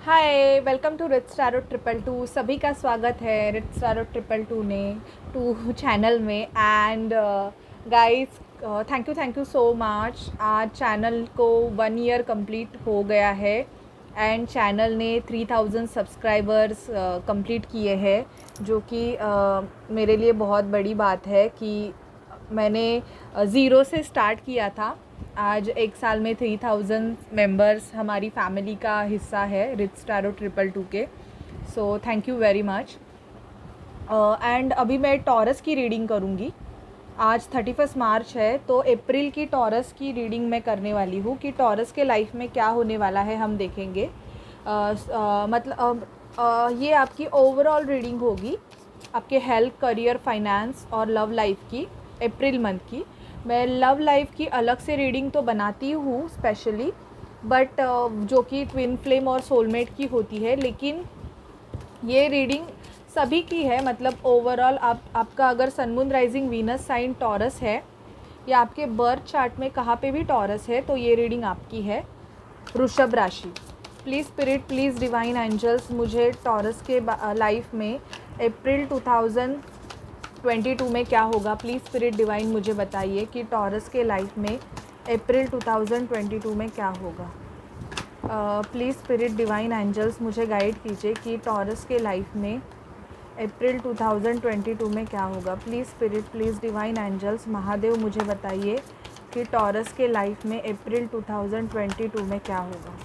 Hi, welcome to rich tarot triple two. सभी का स्वागत है रिच टैरो ट्रिपल टू ने टू चैनल में। And guys, thank you so much. आज चैनल को 1 ईयर कंप्लीट हो गया है एंड चैनल ने 3000 सब्सक्राइबर्स कंप्लीट किए हैं, जो कि मेरे लिए बहुत बड़ी बात है कि मैंने ज़ीरो से स्टार्ट किया था। आज 1 साल में 3000 मेंबर्स हमारी फैमिली का हिस्सा है रिच टैरो ट्रिपल टू के। So thank you very much. And अभी मैं टॉरस की रीडिंग करूँगी। आज 31 मार्च है, तो अप्रैल की टॉरस की रीडिंग मैं करने वाली हूँ कि टॉरस के लाइफ में क्या होने वाला है हम देखेंगे। ये आपकी ओवरऑल रीडिंग होगी आपके हेल्थ, करियर, फाइनेंस और लव लाइफ की, अप्रैल मंथ की। मैं लव लाइफ की अलग से रीडिंग तो बनाती हूँ स्पेशली, बट जो कि ट्विन फ्लेम और सोलमेट की होती है, लेकिन ये रीडिंग सभी की है। मतलब ओवरऑल आपका अगर sun moon rising Venus sign Taurus है या आपके बर्थ चार्ट में कहाँ पे भी टॉरस है, तो ये रीडिंग आपकी है। वृषभ राशि, please spirit, please divine angels, मुझे टॉरस के लाइफ में अप्रैल 2022 में क्या होगा। प्लीज़ स्पिरिट डिवाइन मुझे बताइए कि टॉरस के लाइफ में अप्रैल 2022 में क्या होगा। प्लीज़ स्पिरिट डिवाइन एंजल्स मुझे गाइड कीजिए कि टॉरस के लाइफ में अप्रैल 2022 में क्या होगा। Please spirit, please divine angels, Mahadev मुझे बताइए कि टॉरस के लाइफ में अप्रैल 2022 में क्या होगा।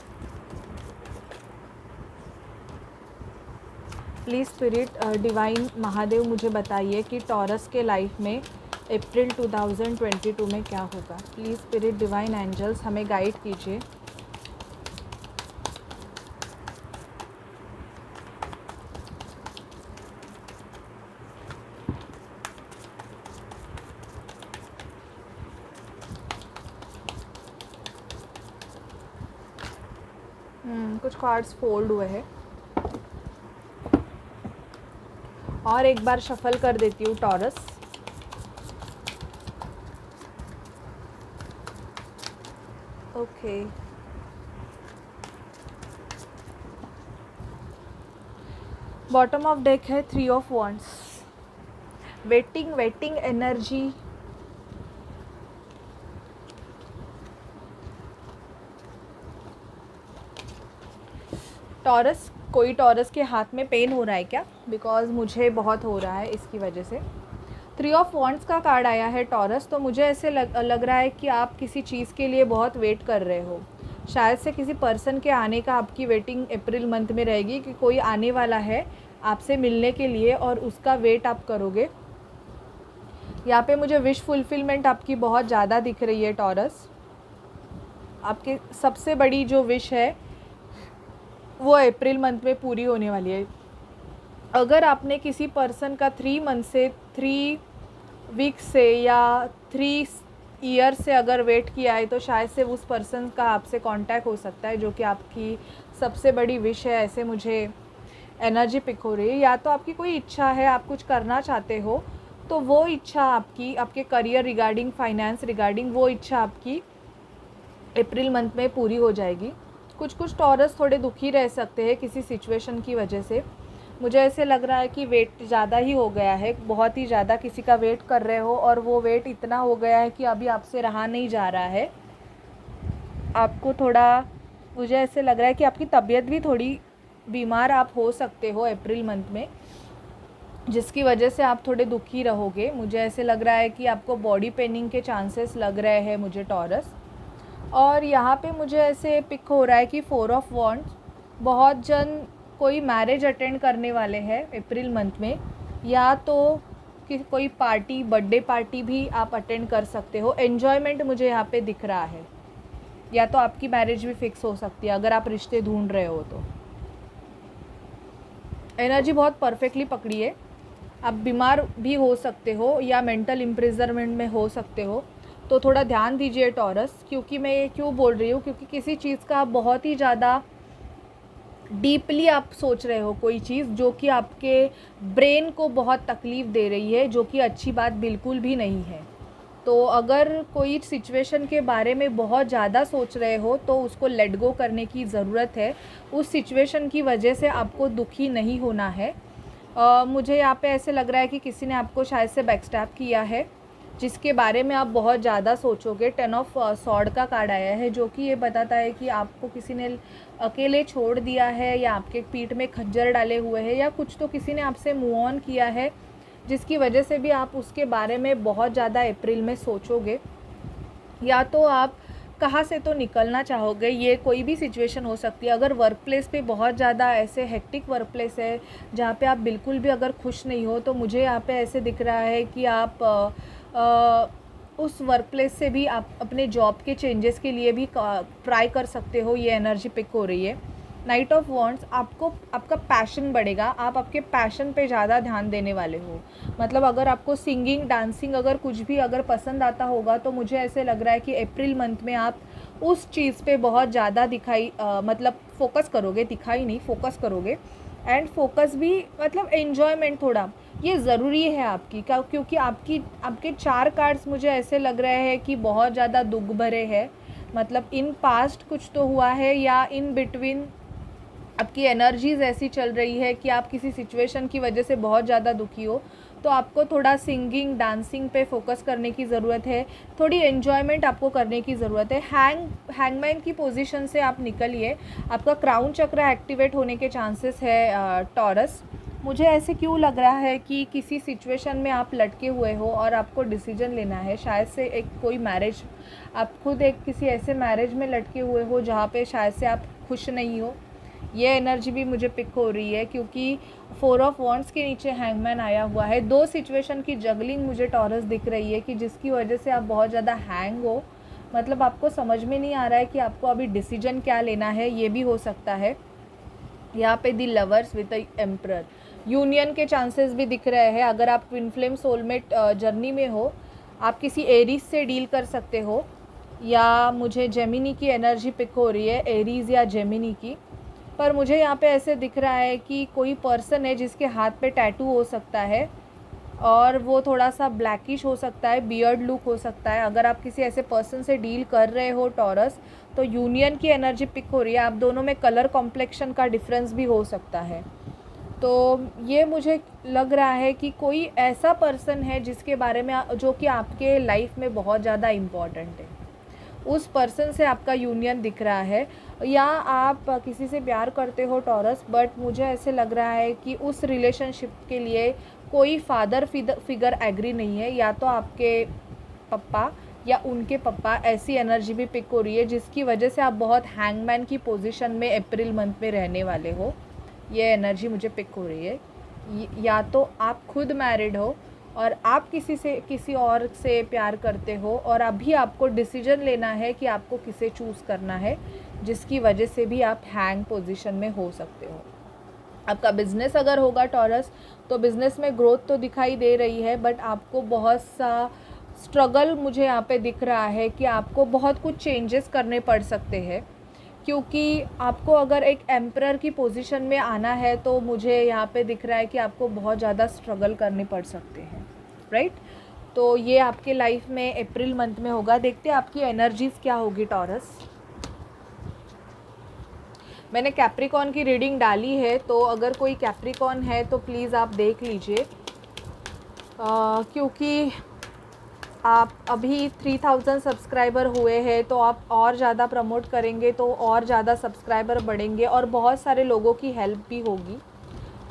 प्लीज़ स्पिरिट डिवाइन महादेव मुझे बताइए कि टॉरस के लाइफ में अप्रैल 2022 में क्या होगा। प्लीज़ स्पिरिट डिवाइन एंजल्स हमें गाइड कीजिए। कुछ कार्ड्स फोल्ड हुए हैं और एक बार शफल कर देती हूँ taurus. Okay, bottom of deck है 3 of wands. Waiting energy, taurus, कोई टॉरस के हाथ में पेन हो रहा है क्या? बिकॉज मुझे बहुत हो रहा है इसकी वजह से। 3 ऑफ वॉन्ड्स का कार्ड आया है टॉरस, तो मुझे ऐसे लग रहा है कि आप किसी चीज़ के लिए बहुत वेट कर रहे हो। शायद से किसी पर्सन के आने का आपकी वेटिंग अप्रैल मंथ में रहेगी कि कोई आने वाला है आपसे मिलने के लिए और उसका वेट आप करोगे। यहाँ पे मुझे विश फुलफिलमेंट आपकी बहुत ज़्यादा दिख रही है टॉरस। आपकी सबसे बड़ी जो विश है वो अप्रैल मंथ में पूरी होने वाली है। अगर आपने किसी पर्सन का 3 मंथ से, 3 वीक से या 3 ईयर से अगर वेट किया है, तो शायद से उस पर्सन का आपसे कांटेक्ट हो सकता है, जो कि आपकी सबसे बड़ी विश है। ऐसे मुझे एनर्जी पिक हो रही है। या तो आपकी कोई इच्छा है, आप कुछ करना चाहते हो, तो वो इच्छा आपकी, आपके करियर रिगार्डिंग, फाइनेंस रिगार्डिंग, वो इच्छा आपकी अप्रैल मंथ में पूरी हो जाएगी। कुछ टॉरस थोड़े दुखी रह सकते हैं किसी सिचुएशन की वजह से। मुझे ऐसे लग रहा है कि वेट ज़्यादा ही हो गया है, बहुत ही ज़्यादा किसी का वेट कर रहे हो और वो वेट इतना हो गया है कि अभी आपसे रहा नहीं जा रहा है। आपको थोड़ा, मुझे ऐसे लग रहा है कि आपकी तबीयत भी थोड़ी, बीमार आप हो सकते हो अप्रैल मंथ में, जिसकी वजह से आप थोड़े दुखी रहोगे। मुझे ऐसे लग रहा है कि आपको बॉडी पेनिंग के चांसेस लग रहे हैं मुझे टॉरस। और यहाँ पे मुझे ऐसे पिक हो रहा है कि 4 ऑफ वॉन्ड्स, बहुत जन कोई मैरिज अटेंड करने वाले हैं अप्रैल मंथ में, या तो कि कोई पार्टी, बर्थडे पार्टी भी आप अटेंड कर सकते हो। एन्जॉयमेंट मुझे यहाँ पे दिख रहा है। या तो आपकी मैरिज भी फिक्स हो सकती है अगर आप रिश्ते ढूंढ रहे हो तो। एनर्जी बहुत परफेक्टली पकड़ी है। आप बीमार भी हो सकते हो या मेंटल इम्प्रिजनमेंट में हो सकते हो, तो थोड़ा ध्यान दीजिए टॉरस। क्योंकि मैं ये क्यों बोल रही हूँ, क्योंकि किसी चीज़ का आप बहुत ही ज़्यादा डीपली आप सोच रहे हो, कोई चीज़ जो कि आपके ब्रेन को बहुत तकलीफ़ दे रही है, जो कि अच्छी बात बिल्कुल भी नहीं है। तो अगर कोई सिचुएशन के बारे में बहुत ज़्यादा सोच रहे हो तो उसको लेट गो करने की ज़रूरत है। उस सिचुएशन की वजह से आपको दुखी नहीं होना है। मुझे यहाँ पे ऐसे लग रहा है कि किसी ने आपको शायद से बैकस्टैब किया है, जिसके बारे में आप बहुत ज़्यादा सोचोगे। 10 ऑफ सॉर्ड का कार्ड आया है, जो कि ये बताता है कि आपको किसी ने अकेले छोड़ दिया है, या आपके पीठ में खंजर डाले हुए है, या कुछ तो किसी ने आपसे मूव ऑन किया है, जिसकी वजह से भी आप उसके बारे में बहुत ज़्यादा अप्रैल में सोचोगे। या तो आप कहाँ से तो निकलना चाहोगे, ये कोई भी सिचुएशन हो सकती है। अगर वर्क प्लेस पे बहुत ज़्यादा ऐसे हेक्टिक वर्क प्लेस है जहाँ पे आप बिल्कुल भी अगर खुश नहीं हो, तो मुझे यहाँ पे ऐसे दिख रहा है कि आप उस वर्क प्लेस से भी आप अपने जॉब के चेंजेस के लिए भी ट्राई कर सकते हो। ये एनर्जी पिक हो रही है। नाइट ऑफ वॉन्ड्स, आपका पैशन बढ़ेगा, आप आपके पैशन पे ज़्यादा ध्यान देने वाले हो। मतलब अगर आपको सिंगिंग, डांसिंग, अगर कुछ भी अगर पसंद आता होगा, तो मुझे ऐसे लग रहा है कि अप्रैल मंथ में आप उस चीज़ पे बहुत ज़्यादा मतलब फोकस करोगे, दिखाई नहीं, फोकस करोगे। एंड फोकस भी मतलब एन्जॉयमेंट थोड़ा ये ज़रूरी है आपकी, क्योंकि आपके 4 कार्ड्स मुझे ऐसे लग रहे हैं कि बहुत ज़्यादा दुख भरे हैं। मतलब इन पास्ट कुछ तो हुआ है, या इन बिटवीन आपकी एनर्जीज़ ऐसी चल रही है कि आप किसी सिचुएशन की वजह से बहुत ज़्यादा दुखी हो। तो आपको थोड़ा सिंगिंग, डांसिंग पे फोकस करने की ज़रूरत है, थोड़ी एन्जॉयमेंट आपको करने की ज़रूरत है। हैंगमैन की पोजीशन से आप निकलिए, आपका क्राउन चक्र एक्टिवेट होने के चांसेस है। टॉरस, मुझे ऐसे क्यों लग रहा है कि किसी सिचुएशन में आप लटके हुए हो और आपको डिसीजन लेना है, शायद से एक कोई मैरिज, आप खुद एक किसी ऐसे मैरिज में लटके हुए हो जहाँ पे शायद से आप खुश नहीं हो। ये एनर्जी भी मुझे पिक हो रही है, क्योंकि 4 ऑफ वॉन्ड्स के नीचे हैंगमैन आया हुआ है। 2 सिचुएशन की जगलिंग मुझे टॉरस दिख रही है कि जिसकी वजह से आप बहुत ज़्यादा हैंग हो। मतलब आपको समझ में नहीं आ रहा है कि आपको अभी डिसीजन क्या लेना है, ये भी हो सकता है। यहाँ पे the lovers with the emperor, union के चांसेस भी दिख रहे हैं। अगर आप ट्विन फ्लेम सोलमेट जर्नी में हो, आप किसी एरीज से डील कर सकते हो, या मुझे जेमिनी की एनर्जी पिक हो रही है, एरीज या जेमिनी की। पर मुझे यहाँ पे ऐसे दिख रहा है कि कोई पर्सन है जिसके हाथ पे टैटू हो सकता है, और वो थोड़ा सा ब्लैकिश हो सकता है, बियर्ड लुक हो सकता है। अगर आप किसी ऐसे पर्सन से डील कर रहे हो टॉरस, तो यूनियन की एनर्जी पिक हो रही है। आप दोनों में कलर कॉम्प्लेक्शन का डिफरेंस भी हो सकता है। तो ये मुझे लग रहा है कि कोई ऐसा पर्सन है जिसके बारे में जो कि आपके लाइफ में बहुत ज़्यादा इम्पॉर्टेंट है, उस पर्सन से आपका यूनियन दिख रहा है। या आप किसी से प्यार करते हो टॉरस, बट मुझे ऐसे लग रहा है कि उस रिलेशनशिप के लिए कोई फादर फिगर एग्री नहीं है, या तो आपके पापा या उनके पापा। ऐसी एनर्जी भी पिक हो रही है, जिसकी वजह से आप बहुत हैंगमैन की पोजीशन में अप्रैल मंथ में रहने वाले हो। ये एनर्जी मुझे पिक हो रही है। या तो आप खुद मैरिड हो और आप किसी और से प्यार करते हो, और अभी आपको डिसीजन लेना है कि आपको किसे चूज़ करना है, जिसकी वजह से भी आप हैंग पोजीशन में हो सकते हो। आपका बिज़नेस अगर होगा टॉरस, तो बिज़नेस में ग्रोथ तो दिखाई दे रही है, बट आपको बहुत सा स्ट्रगल मुझे यहाँ पे दिख रहा है कि आपको बहुत कुछ चेंजेस करने पड़ सकते हैं। क्योंकि आपको अगर एक एम्परर की पोजीशन में आना है, तो मुझे यहाँ पे दिख रहा है कि आपको बहुत ज़्यादा स्ट्रगल करने पड़ सकते हैं, राइट। तो ये आपके लाइफ में अप्रैल मंथ में होगा। देखते हैं आपकी एनर्जीज़ क्या होगी टॉरस। मैंने कैप्रिकॉन की रीडिंग डाली है, तो अगर कोई कैप्रिकॉन है तो प्लीज़ आप देख लीजिए, क्योंकि आप अभी 3000 सब्सक्राइबर हुए हैं, तो आप और ज़्यादा प्रमोट करेंगे तो और ज़्यादा सब्सक्राइबर बढ़ेंगे, और बहुत सारे लोगों की हेल्प भी होगी,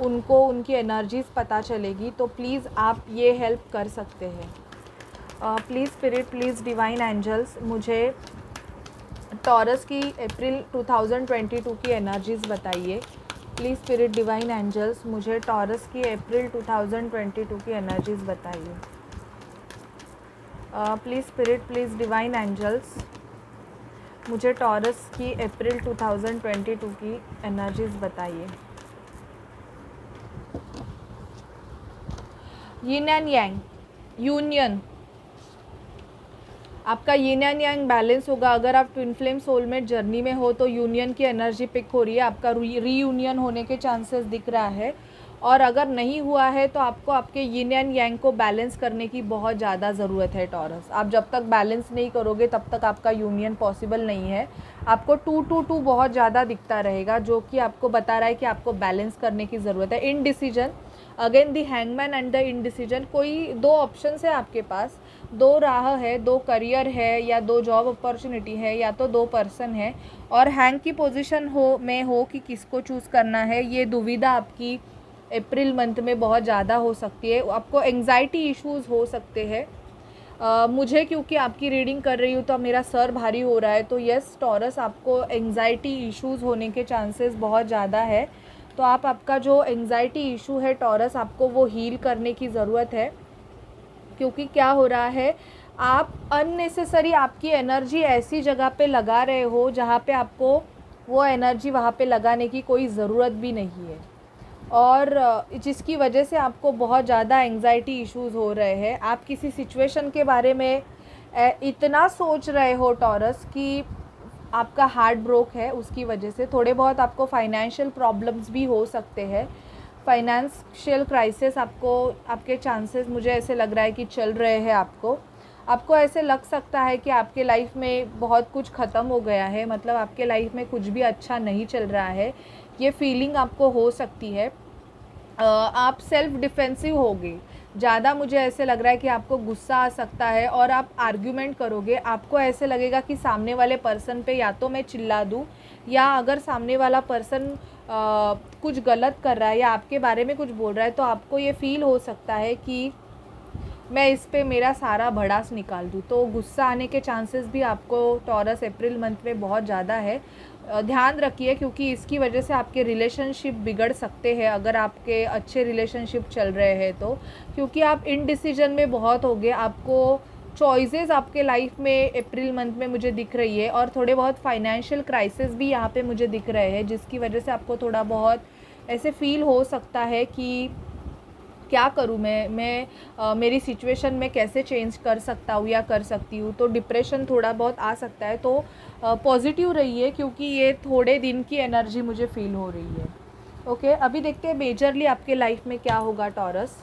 उनको उनकी एनर्जीज़ पता चलेगी। तो प्लीज़ आप ये हेल्प कर सकते हैं। Please spirit, please divine angels, मुझे टॉरस की अप्रैल 2022 की एनर्जीज़ बताइए। प्लीज़ स्पिरिट, डिवाइन एंजल्स, मुझे टॉरस की अप्रैल 2022 की एनर्जीज़ बताइए। Please spirit, please divine angels, मुझे टॉरस की अप्रैल 2022 की एनर्जीज़ बताइए। यिन एंड यांग, यूनियन, आपका यिन एंड यांग बैलेंस होगा। अगर आप ट्विन फ्लेम सोलमेट जर्नी में हो, तो यूनियन की एनर्जी पिक हो रही है, आपका रीयूनियन होने के चांसेस दिख रहा है। और अगर नहीं हुआ है तो आपको आपके यिन एंड यांग को बैलेंस करने की बहुत ज़्यादा ज़रूरत है टॉरस। आप जब तक बैलेंस नहीं करोगे तब तक आपका यूनियन पॉसिबल नहीं है। आपको 2-2-2 बहुत ज़्यादा दिखता रहेगा, जो कि आपको बता रहा है कि आपको बैलेंस करने की ज़रूरत है। Indecision, again the hangman and the indecision, कोई 2 ऑप्शंस है आपके पास, 2 राह है, 2 करियर है या 2 जॉब अपॉर्चुनिटी है या तो 2 पर्सन है, और हैंग की पोजीशन हो कि किसको चूज़ करना है। ये दुविधा आपकी अप्रैल मंथ में बहुत ज़्यादा हो सकती है। आपको एंग्जाइटी इश्यूज़ हो सकते हैं। मुझे क्योंकि आपकी रीडिंग कर रही हूँ तो मेरा सर भारी हो रहा है, तो यस टॉरस, आपको एंग्जाइटी इश्यूज़ होने के चांसेस बहुत ज़्यादा है। तो आपका जो एंग्जाइटी इशू है टॉरस, आपको वो हील करने की ज़रूरत है। क्योंकि क्या हो रहा है, आप अननेसेसरी आपकी एनर्जी ऐसी जगह पे लगा रहे हो जहाँ पे आपको वो एनर्जी वहाँ पे लगाने की कोई ज़रूरत भी नहीं है, और जिसकी वजह से आपको बहुत ज़्यादा एंग्जाइटी इश्यूज़ हो रहे हैं। आप किसी सिचुएशन के बारे में इतना सोच रहे हो टॉरस कि आपका हार्ट ब्रोक है, उसकी वजह से थोड़े बहुत आपको फाइनेंशियल प्रॉब्लम्स भी हो सकते हैं। फाइनेंशियल क्राइसिस आपको, आपके चांसेस मुझे ऐसे लग रहा है कि चल रहे हैं। आपको ऐसे लग सकता है कि आपके लाइफ में बहुत कुछ ख़त्म हो गया है, मतलब आपके लाइफ में कुछ भी अच्छा नहीं चल रहा है, ये फीलिंग आपको हो सकती है। आप सेल्फ डिफेंसिव होगे ज़्यादा, मुझे ऐसे लग रहा है कि आपको गुस्सा आ सकता है और आप आर्ग्यूमेंट करोगे। आपको ऐसे लगेगा कि सामने वाले पर्सन पे या तो मैं चिल्ला दूँ, या अगर सामने वाला पर्सन कुछ गलत कर रहा है या आपके बारे में कुछ बोल रहा है तो आपको ये फ़ील हो सकता है कि मैं इस पे मेरा सारा भड़ास निकाल दूँ। तो गुस्सा आने के चांसेस भी आपको टॉरस अप्रैल मंथ में बहुत ज़्यादा है। ध्यान रखिए, क्योंकि इसकी वजह से आपके रिलेशनशिप बिगड़ सकते हैं अगर आपके अच्छे रिलेशनशिप चल रहे हैं तो, क्योंकि आप इनडिसीजन में बहुत होगे। आपको चॉइसेस आपके लाइफ में अप्रैल मंथ में मुझे दिख रही है, और थोड़े बहुत फाइनेंशियल क्राइसिस भी यहाँ पे मुझे दिख रहे हैं, जिसकी वजह से आपको थोड़ा बहुत ऐसे फील हो सकता है कि क्या करूँ मैं मेरी सिचुएशन में कैसे चेंज कर सकता हूँ या कर सकती हूँ। तो डिप्रेशन थोड़ा बहुत आ सकता है। तो पॉजिटिव रहिए, क्योंकि ये थोड़े दिन की एनर्जी मुझे फ़ील हो रही है। ओके, अभी देखते हैं मेजरली आपके लाइफ में क्या होगा टॉरस।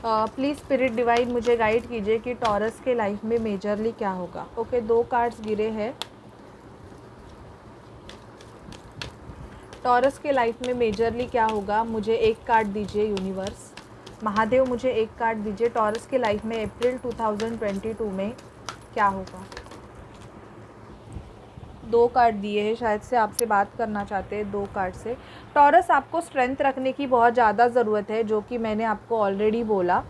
प्लीज़ स्पिरिट डिवाइन मुझे गाइड कीजिए कि टॉरस के लाइफ में मेजरली क्या होगा। ओके, 2 कार्ड्स गिरे हैं। टॉरस के लाइफ में मेजरली क्या होगा, मुझे एक कार्ड दीजिए यूनिवर्स। महादेव मुझे एक कार्ड दीजिए, टॉरस के लाइफ में अप्रैल 2022 में क्या होगा। 2 कार्ड दिए हैं, शायद से आपसे बात करना चाहते हैं 2 कार्ड से। टॉरस, आपको स्ट्रेंथ रखने की बहुत ज़्यादा ज़रूरत है, जो कि मैंने आपको ऑलरेडी बोला।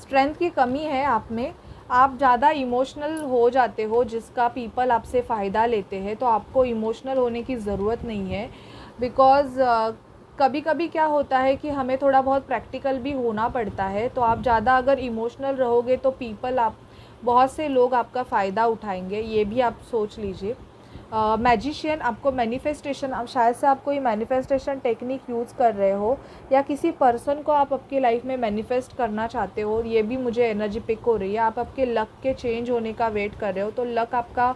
स्ट्रेंथ की कमी है आप में, आप ज़्यादा इमोशनल हो जाते हो, जिसका पीपल आपसे फ़ायदा लेते हैं। तो आपको इमोशनल होने की ज़रूरत नहीं है, बिकॉज़ कभी कभी क्या होता है कि हमें थोड़ा बहुत प्रैक्टिकल भी होना पड़ता है। तो आप ज़्यादा अगर इमोशनल रहोगे तो पीपल, आप बहुत से लोग आपका फ़ायदा उठाएंगे, ये भी आप सोच लीजिए। मैजिशियन, आपको मैनिफेस्टेशन, आप शायद से आप कोई मैनिफेस्टेशन टेक्निक यूज़ कर रहे हो, या किसी पर्सन को आप आपकी लाइफ में मैनिफेस्ट करना चाहते हो, ये भी मुझे एनर्जी पिक हो रही है। आप आपके लक के चेंज होने का वेट कर रहे हो, तो लक आपका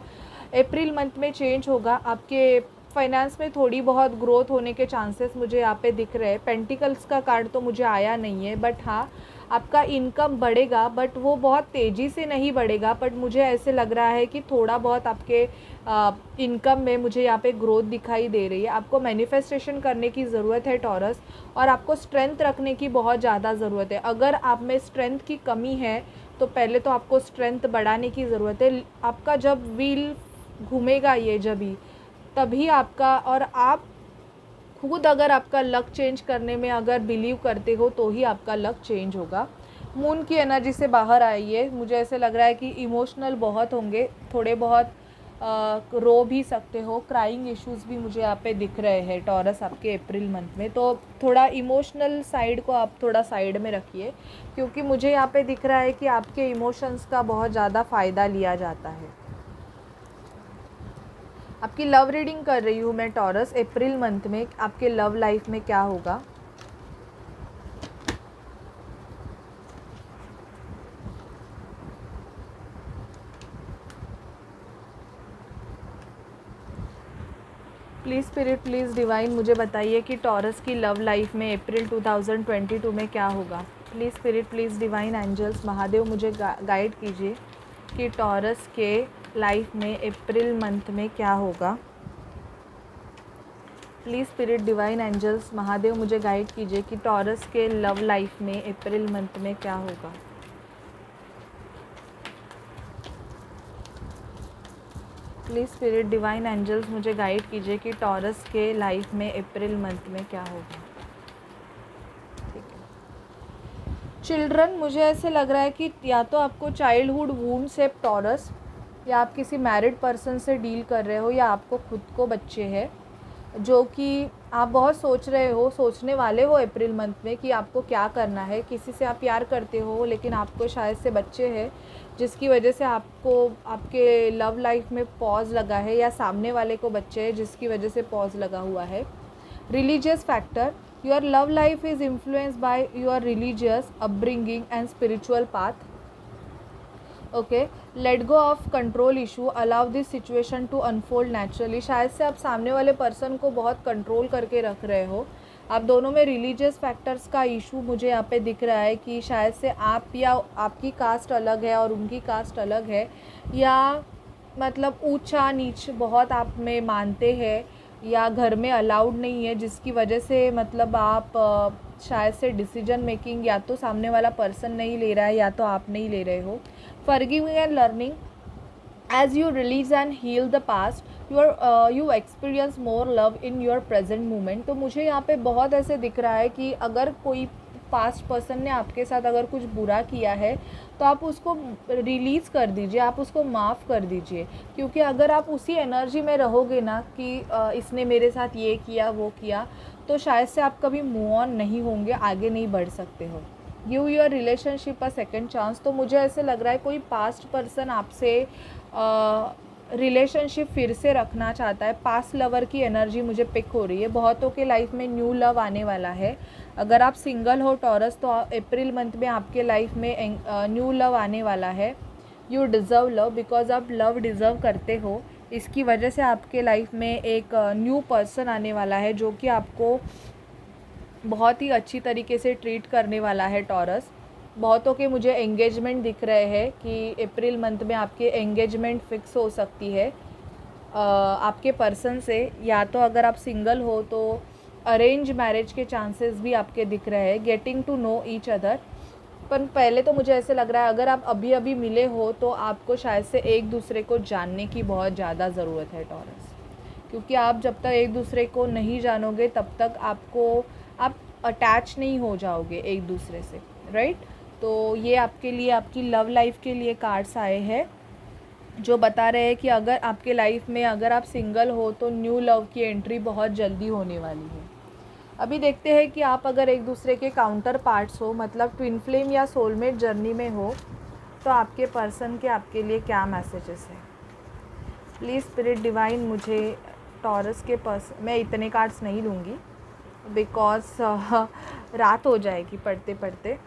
अप्रैल मंथ में चेंज होगा। आपके फाइनेंस में थोड़ी बहुत ग्रोथ होने के चांसेस मुझे यहाँ पे दिख रहे हैं। पेंटिकल्स का कार्ड तो मुझे आया नहीं है, बट हाँ, आपका इनकम बढ़ेगा, बट वो बहुत तेज़ी से नहीं बढ़ेगा। बट मुझे ऐसे लग रहा है कि थोड़ा बहुत आपके इनकम में मुझे यहाँ पे ग्रोथ दिखाई दे रही है। आपको मैनिफेस्टेशन करने की ज़रूरत है टॉरस, और आपको स्ट्रेंथ रखने की बहुत ज़्यादा ज़रूरत है। अगर आप में स्ट्रेंथ की कमी है तो पहले तो आपको स्ट्रेंथ बढ़ाने की ज़रूरत है। आपका जब व्हील घूमेगा, ये तभी आपका, और आप खुद अगर आपका लक चेंज करने में अगर बिलीव करते हो तो ही आपका लक चेंज होगा। मून की एनर्जी से बाहर आइए, मुझे ऐसे लग रहा है कि इमोशनल बहुत होंगे, थोड़े बहुत रो भी सकते हो। क्राइंग इश्यूज़ भी मुझे यहाँ पे दिख रहे हैं टॉरस आपके अप्रैल मंथ में। तो थोड़ा इमोशनल साइड को आप थोड़ा साइड में रखिए, क्योंकि मुझे यहाँ पे दिख रहा है कि आपके इमोशंस का बहुत ज़्यादा फ़ायदा लिया जाता है। आपकी लव रीडिंग कर रही हूँ मैं टॉरस, अप्रैल मंथ में आपके लव लाइफ में क्या होगा। प्लीज़ स्पिरिट, प्लीज़ डिवाइन, मुझे बताइए कि टॉरस की लव लाइफ में अप्रैल 2022 में क्या होगा। Please spirit, please divine angels, Mahadev, मुझे गाइड कीजिए कि टॉरस के लाइफ में अप्रैल मंथ में क्या होगा। Please spirit, divine angels, Mahadev, मुझे गाइड कीजिए कि टॉरस के लव लाइफ में अप्रैल मंथ में क्या होगा। प्लीज़ स्पिरिट, डिवाइन एंजल्स, मुझे गाइड कीजिए कि टॉरस के लाइफ में अप्रैल मंथ में क्या होगा। ठीक है चिल्ड्रन, मुझे ऐसे लग रहा है कि या तो आपको चाइल्डहुड वूंड से टॉरस, या आप किसी मैरिड पर्सन से डील कर रहे हो, या आपको खुद को बच्चे हैं जो कि आप बहुत सोचने वाले हो अप्रैल मंथ में कि आपको क्या करना है। किसी से आप प्यार करते हो लेकिन आपको शायद से बच्चे हैं, जिसकी वजह से आपको आपके लव लाइफ में पॉज लगा है, या सामने वाले को बच्चे हैं जिसकी वजह से पॉज लगा हुआ है। Religious factor, your love life is influenced by your religious upbringing and spiritual path. Okay, let go of control issue, allow this situation to unfold naturally. शायद से आप सामने वाले पर्सन को बहुत कंट्रोल करके रख रहे हो। आप दोनों में रिलीजियस फैक्टर्स का इशू मुझे यहाँ पे दिख रहा है कि शायद से आप या आपकी कास्ट अलग है और उनकी कास्ट अलग है, या मतलब ऊंचा नीच बहुत आप में मानते हैं, या घर में अलाउड नहीं है, जिसकी वजह से मतलब आप शायद से डिसीजन मेकिंग या तो सामने वाला पर्सन नहीं ले रहा है या तो आप नहीं ले रहे हो। Forgiving and learning, as you release and heal the past, you experience more love in your present moment। तो मुझे यहाँ पे बहुत ऐसे दिख रहा है कि अगर कोई पास्ट पर्सन ने आपके साथ अगर कुछ बुरा किया है तो आप उसको रिलीज़ कर दीजिए, आप उसको माफ़ कर दीजिए, क्योंकि अगर आप उसी एनर्जी में रहोगे ना कि इसने मेरे साथ ये किया वो किया, तो शायद से आप कभी मूव ऑन नहीं होंगे, आगे नहीं बढ़ सकते हो। Give your relationship a second chance. तो मुझे ऐसे लग रहा है कोई पास्ट पर्सन आपसे रिलेशनशिप फिर से रखना चाहता है। पास्ट लवर की एनर्जी मुझे पिक हो रही है। बहुतों के लाइफ में न्यू लव आने वाला है। अगर आप सिंगल हो टॉरस, तो अप्रैल मंथ में आपके लाइफ में न्यू लव आने वाला है। यू डिज़र्व लव, बिकॉज आप लव डिज़र्व करते हो। इसकी वजह से आपके लाइफ में एक न्यू पर्सन आने वाला है जो कि आपको बहुत ही अच्छी तरीके से ट्रीट करने वाला है टॉरस। बहुतों के मुझे एंगेजमेंट दिख रहे हैं कि अप्रैल मंथ में आपके एंगेजमेंट फिक्स हो सकती है आपके पर्सन से, या तो अगर आप सिंगल हो तो अरेंज मैरिज के चांसेस भी आपके दिख रहे हैं। Getting to know each other, पर पहले तो मुझे ऐसे लग रहा है अगर आप अभी अभी मिले हो तो आपको शायद से एक दूसरे को जानने की बहुत ज़्यादा ज़रूरत है टॉरस, क्योंकि आप जब तक एक दूसरे को नहीं जानोगे तब तक आप अटैच नहीं हो जाओगे एक दूसरे से, राइट। तो ये आपके लिए, आपकी लव लाइफ के लिए कार्ड्स आए हैं जो बता रहे हैं कि अगर आपके लाइफ में अगर आप सिंगल हो तो न्यू लव की एंट्री बहुत जल्दी होने वाली है। अभी देखते हैं कि आप अगर एक दूसरे के काउंटर पार्ट्स हो, मतलब ट्विन फ्लेम या सोलमेट जर्नी में हो, तो आपके पर्सन के आपके लिए क्या मैसेजेस है। प्लीज़ स्पिरिट डिवाइन, मुझे टॉरस के मैं इतने कार्ड्स नहीं लूँगी बिकॉज रात हो जाएगी पढ़ते पढ़ते।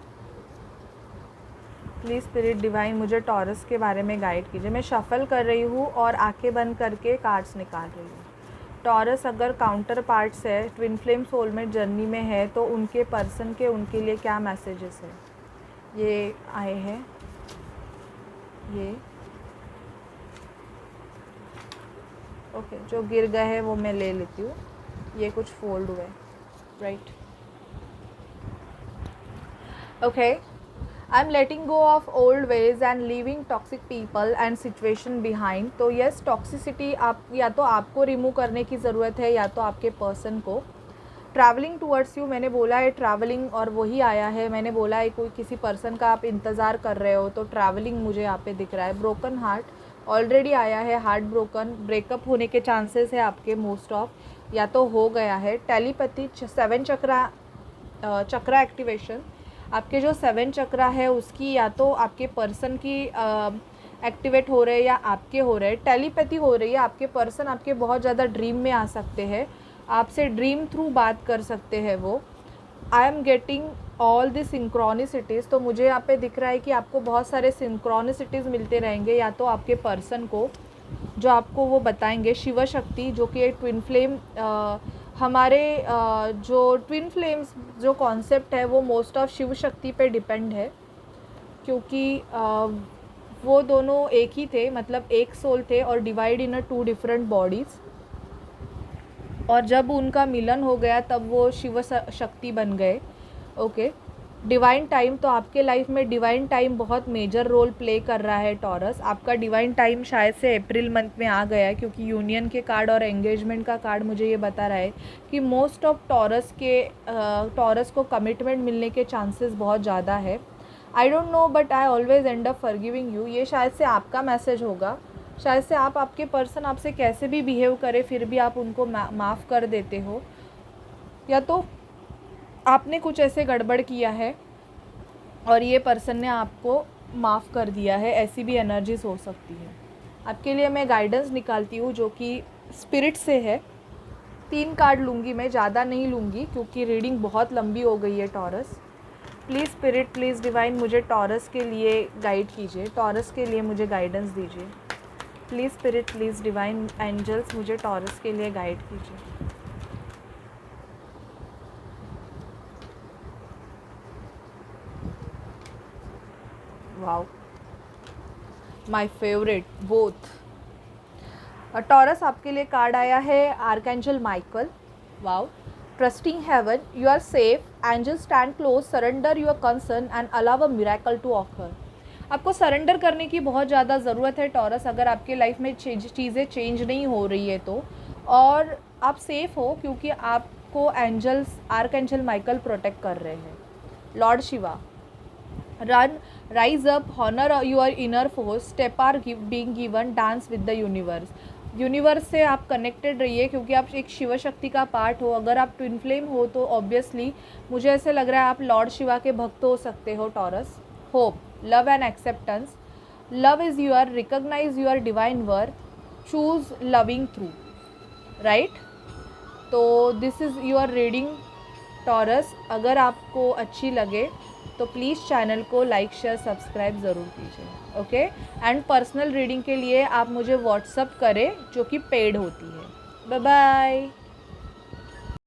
प्लीज़ स्पिरिट डिवाइन, मुझे टॉरस के बारे में गाइड कीजिए। मैं शफ़ल कर रही हूँ और आंखें बंद करके कार्ड्स निकाल रही हूँ। टॉरस अगर काउंटर पार्ट्स है, ट्विन फ्लेम सोलमेट जर्नी में है, तो उनके पर्सन के उनके लिए क्या मैसेजेस है। ये आए हैं, ये ओके जो गिर गए हैं वो मैं ले लेती हूँ। ये कुछ फोल्ड हुए, right. Okay, I am letting go of old veg and leaving toxic people and situation behind. तो यस, टॉक्सिसिटी आप या तो आपको रिमूव करने की ज़रूरत है या तो आपके पर्सन को। ट्रैवलिंग टूवर्ड्स यू, मैंने बोला है ट्रैवलिंग और वही आया है। मैंने बोला है कोई किसी पर्सन का आप इंतज़ार कर रहे हो, तो ट्रैवलिंग मुझे यहाँ पे दिख रहा है। ब्रोकन हार्ट ऑलरेडी आया है, हार्ट ब्रोकन, ब्रेकअप होने के चांसेस है आपके मोस्ट ऑफ, या तो हो गया है। टेलीपैथी, 7 चक्रा एक्टिवेशन, आपके जो 7 चक्रा है उसकी या तो आपके पर्सन की एक्टिवेट हो रहे हैं या आपके हो रहे हैं। टेलीपैथी हो रही है, आपके पर्सन आपके बहुत ज़्यादा ड्रीम में आ सकते हैं, आपसे ड्रीम थ्रू बात कर सकते हैं वो। I am getting all the synchronicities, तो मुझे यहाँ पे दिख रहा है कि आपको बहुत सारे सिंक्रोनिसिटीज़ मिलते रहेंगे, या तो आपके पर्सन को जो आपको वो बताएंगे शिव शक्ति, जो कि एक ट्विन फ्लेम हमारे जो ट्विन फ्लेम्स जो कॉन्सेप्ट है वो मोस्ट ऑफ शिव शक्ति पे डिपेंड है, क्योंकि वो दोनों एक ही थे, मतलब एक सोल थे और divide in a 2 different bodies, और जब उनका मिलन हो गया तब वो शिव शक्ति बन गए। ओके, डिवाइन टाइम, तो आपके लाइफ में डिवाइन टाइम बहुत मेजर रोल प्ले कर रहा है टॉरस। आपका डिवाइन टाइम शायद से अप्रैल मंथ में आ गया है, क्योंकि यूनियन के कार्ड और एंगेजमेंट का कार्ड मुझे ये बता रहा है कि मोस्ट ऑफ टॉरस को कमिटमेंट मिलने के चांसेस बहुत ज़्यादा है। I don't know but I always and up forgiving you. ये शायद से आपका मैसेज होगा, शायद से आपके पर्सन आपसे कैसे भी बिहेव करे फिर भी आप उनको माफ़ कर देते हो, या तो आपने कुछ ऐसे गड़बड़ किया है और ये पर्सन ने आपको माफ़ कर दिया है, ऐसी भी एनर्जीज हो सकती है। आपके लिए मैं गाइडेंस निकालती हूँ जो कि स्पिरिट से है। 3 कार्ड लूँगी मैं, ज़्यादा नहीं लूँगी क्योंकि रीडिंग बहुत लंबी हो गई है taurus. Please spirit, please divine, मुझे टॉरस के लिए गाइड कीजिए, टॉरस के लिए मुझे गाइडेंस दीजिए। Please spirit, please divine angels, मुझे टॉरस के लिए गाइड कीजिए। Wow, my favourite both. Taurus आपके लिए कार्ड आया है archangel Michael. Wow, trusting heaven, you are safe, angel stand close, surrender your concern and allow a miracle to occur. आपको surrender करने की बहुत ज़्यादा ज़रूरत है टॉरस, अगर आपके लाइफ में चीज़ें चेंज नहीं हो रही है तो, और आप सेफ़ हो क्योंकि आपको एंजल्स आर्कएंजल माइकल प्रोटेक्ट कर रहे हैं। Lord Shiva, run, rise up, honour your inner force, step are being given, dance with the universe. Universe से आप कनेक्टेड रहिए क्योंकि आप एक शिव शक्ति का पार्ट हो। अगर आप ट्विन फ्लेम हो तो ऑब्वियसली मुझे ऐसे लग रहा है आप लॉर्ड शिवा के भक्त हो सकते हो Taurus. Hope, love and acceptance, love is your, recognise your divine worth, choose loving through, right. तो this is your reading Taurus. अगर आपको अच्छी लगे तो प्लीज़ चैनल को लाइक शेयर सब्सक्राइब ज़रूर कीजिए। ओके, एंड पर्सनल रीडिंग के लिए आप मुझे व्हाट्सअप करें जो कि पेड होती है। Bye bye.